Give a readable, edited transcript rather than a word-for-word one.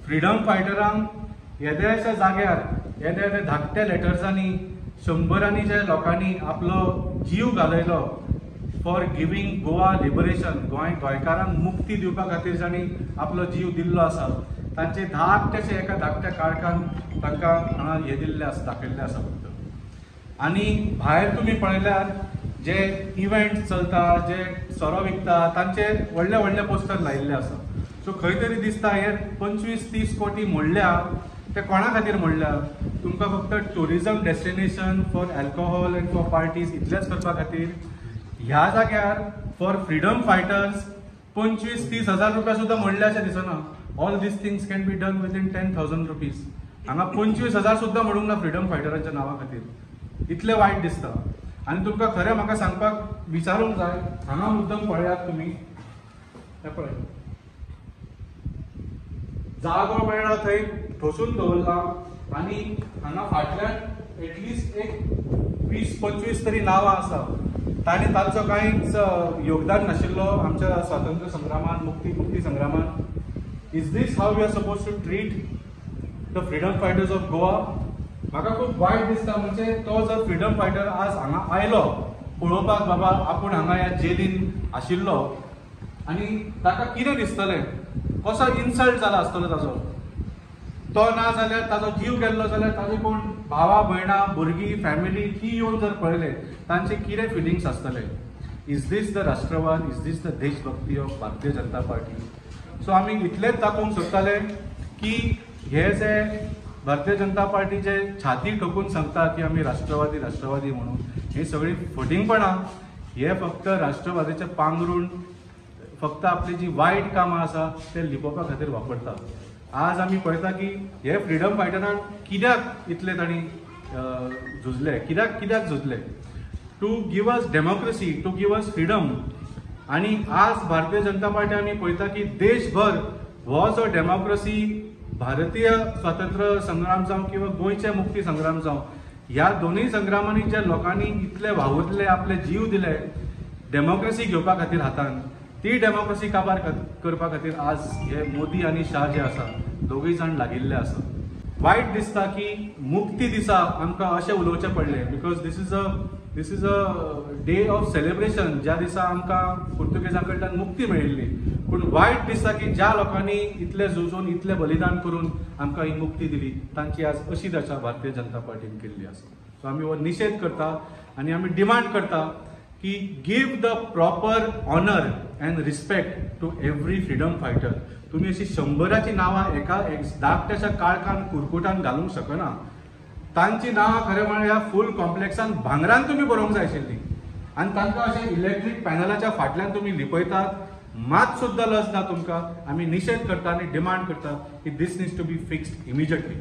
Freedom फायटरांक येद्याशा जाग्यार येदे धाकट्या लेटर्सांनी शंभरांनी जे लोकांनी आपलो जीव घालयलो फॉर गिवींग गोवा लिबरेशन, गोंयकारांक मुक्ती दिवपा खातीर जाणी आपलो जीव दिल्लो आसा, तांचे धाकटेशे एका धाकट्या काळखान तांकां हांगा हे दिल्ले आसा, दाखयल्ले आसा फक्त। आनी भायर तुमी पळयल्यार जे इव्हेंट चलता, जे सोरो विकता, तांचे व्हडले व्हडले पोस्टर लायिल्ले आसा। सो खंय तरी दिसता हे 25-30 कोटी मोडल्या ते कोणा खातीर मोडल्या? तुमकां फक्त tourism destination for alcohol end for parties इतलेच करपा खातीर? ह्या जाग्यार फॉर फ्रीडम फायटर्स 25-30 हजार रुपया सुद्धा मोडले अशें दिसना। All these things can be done within 10,000 rupees. हांगा 25 हजार सुद्धा मोडूंक ना फ्रीडम फायटरांच्या नांवा खातीर। इतले वायट दिसता। आनी तुमकां खरें म्हाका सांगपाक विचारूंक जाय, हांगा मुद्दम पळयात तुमी, हे पळय जागो मेळ्ळा थंय ठोसून दवरला आनी हांगा फाटल्यान एटलिस्ट एक 20-25 तरी नांवां आसा। तांणी तांचो कांयच योगदान नाशिल्लो आमच्या स्वातंत्र्य संग्रामान, मुक्ती संग्रामान। Is this how we are suppose to treat the freedom fighters of Goa? म्हाका खूब वायट दिसता। म्हणजे तो जर फ्रीडम फायटर आज हांगा आयलो पळोवपाक, बाबा आपूण हांगा ह्या जेलीन आशिल्लो, आनी ताका कितें दिसतलें, कसो इन्सल्ट जाला आसतलो ताजो? तो ना जाल्यार ताजो जीव गेल्लो जाल्यार ताजे कोण भावा भयणां, भुरगीं, फॅमिली ती येवन जर पळयले तांचे कितें फिलिंग्स आसतले? इज दीस द राष्ट्रवाद? इज दीस द देशभक्ती of Bharatiya Janata party? So आमी इतलेंच दाखोवंक सोदताले की हे जे भारतीय जनता पार्टीचे छाती ठोकून सांगता की आमी राष्ट्रवादी म्हणून, ही सगळी फटिंगपणां, हे फक्त राष्ट्रवादीचे पांगरून फक्त आपली जी वायट कामां आसा ते लिपोवपा खातीर वापरतात। आज आमी पळयता की हे फ्रीडम फायटरांक कित्याक इतले तांणी झुजले, कित्याक झुजले? To give us democracy, to give us freedom. आनी आज भारतीय जनता पार्टी आमी पळयता की देशभर हो जो डेमोक्रेसी, भारतीय स्वातंत्र्य संग्राम जावं किंवा गोंयचे मुक्ती संग्राम जावं, ह्या दोनूय संग्रामांनी जे लोकांनी इतले वावुरले, आपले जीव दिले डेमोक्रेसी घेवपा खातीर हातान, ती डेमोक्रेसी काबार करपा खातीर आज हे मोदी आनी शाह जे आसा दोगूय जाण लागिल्ले आसा। वायट दिसता की मुक्ती दिसा आमकां अशें उलोवचें पडलें, because this is a day of celebration, ज्या दिसा आमकां पुर्तुगेजां कडल्यान मुक्ती मेळिल्ली। पूण वायट दिसता की ज्या लोकांनी इतले झुजून, इतले बलिदान करून आमकां ही मुक्ती दिली, तांची आज अशी दशा भारतीय जनता पार्टीन केल्ली आसा। सो आमी हो निशेध करता आनी आमी डिमांड करता की give the proper honour and respect to every freedom fighter. तुम्ही अशी 100ची नावां एका धाकट्याशा काळखान कुरकुटान घालूंक शकना। तांची नावां खरें म्हळ्यार फूल कॉम्प्लेक्सान भांगरान तुम्ही बरोवंक जाय आशिल्ली, आनी तांकां अशें इलेक्ट्रीक पॅनलाच्या फाटल्यान तुम्ही लिपयतात, मात सुद्दां लज ना तुमकां। आमी निशेध करता आनी डिमांड करता की this needs to be fixed immediately.